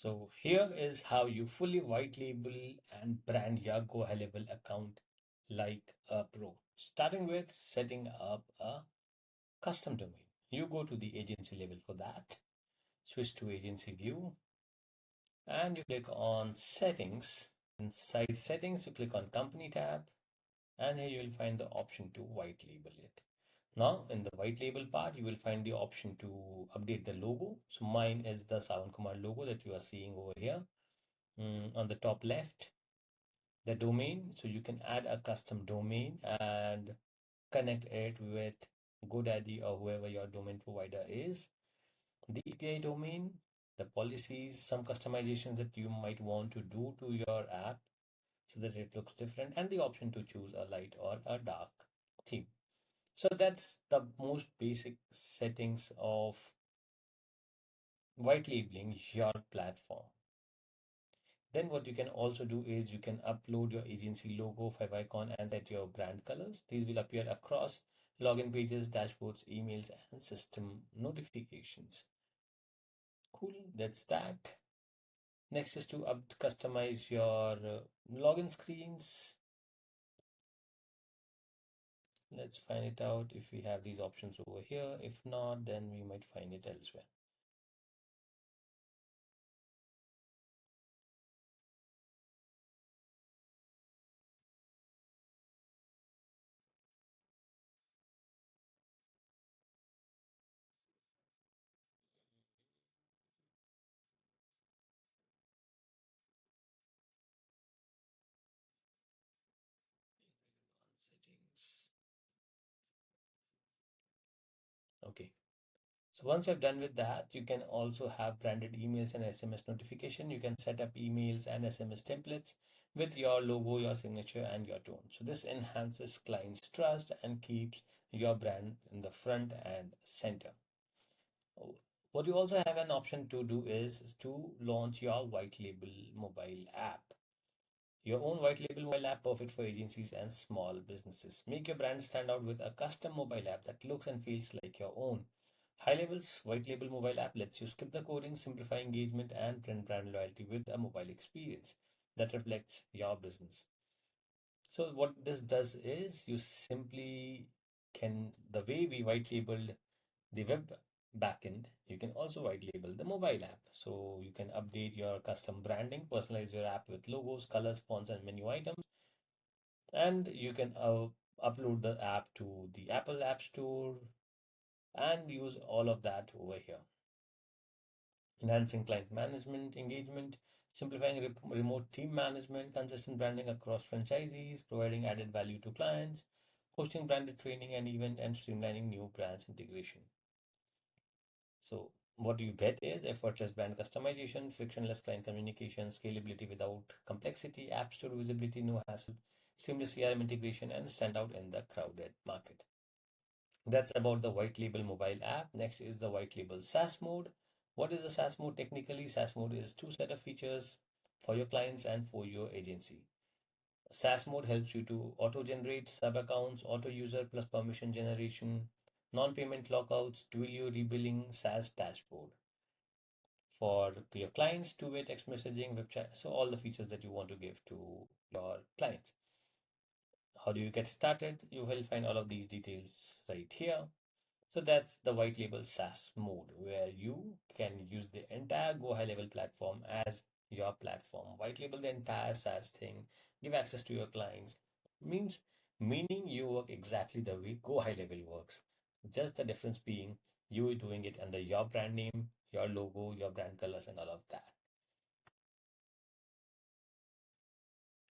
So here is how you fully white label and brand your GoHighLevel account like a pro. Starting with setting up a custom domain. You go to the agency level for that, switch to agency view, and you click on settings. Inside settings, you click on company tab, and here you will find the option to white label it. Now, in the white label part, you will find the option to update the logo. So mine is the Sawan Kumar logo that you are seeing over here. On the top left, the domain. So you can add a custom domain and connect it with GoDaddy or whoever your domain provider is. The API domain, the policies, some customizations that you might want to do to your app so that it looks different, and the option to choose a light or a dark theme. So that's the most basic settings of white labeling your platform. Then what you can also do is you can upload your agency logo, favicon, and set your brand colors. These will appear across login pages, dashboards, emails, and system notifications. Cool, that's that. Next is to customize your login screens. Let's find it out if we have these options over here. If not, then we might find it elsewhere. Settings. Okay. So once you're done with that, you can also have branded emails and SMS notification. You can set up emails and SMS templates with your logo, your signature, and your tone. So this enhances clients' trust and keeps your brand in the front and center. What you also have an option to do is to launch your white label mobile app. Your own white label mobile app perfect for agencies and small businesses. Make your brand stand out with a custom mobile app that looks and feels like your own. High Level's white label mobile app lets you skip the coding, simplify engagement, and print brand loyalty with a mobile experience that reflects your business. So what this does is you simply can, the way we white labeled the web backend, you can also white label the mobile app. So you can update your custom branding, personalize your app with logos, colors, fonts, and menu items. And you can upload the app to the Apple App Store and use all of that over here. Enhancing client management, engagement, simplifying remote team management, consistent branding across franchisees, providing added value to clients, hosting branded training and event, and streamlining new brands integration. So what you get is effortless brand customization, frictionless client communication, scalability without complexity, app store visibility, no hassle, seamless CRM integration, and stand out in the crowded market. That's about the white label mobile app. Next is the white label SaaS mode. What is the SaaS mode? Technically, SaaS mode is two set of features for your clients and for your agency. SaaS mode helps you to auto-generate sub-accounts, auto-user plus permission generation, non-payment lockouts, dual rebilling, SaaS dashboard. For your clients, two-way text messaging, web chat, so all the features that you want to give to your clients. How do you get started? You will find all of these details right here. So that's the white label SaaS mode where you can use the entire GoHighLevel platform as your platform. White label the entire SaaS thing, give access to your clients. Meaning you work exactly the way GoHighLevel works. Just the difference being you doing it under your brand name, your logo, your brand colors, and all of that.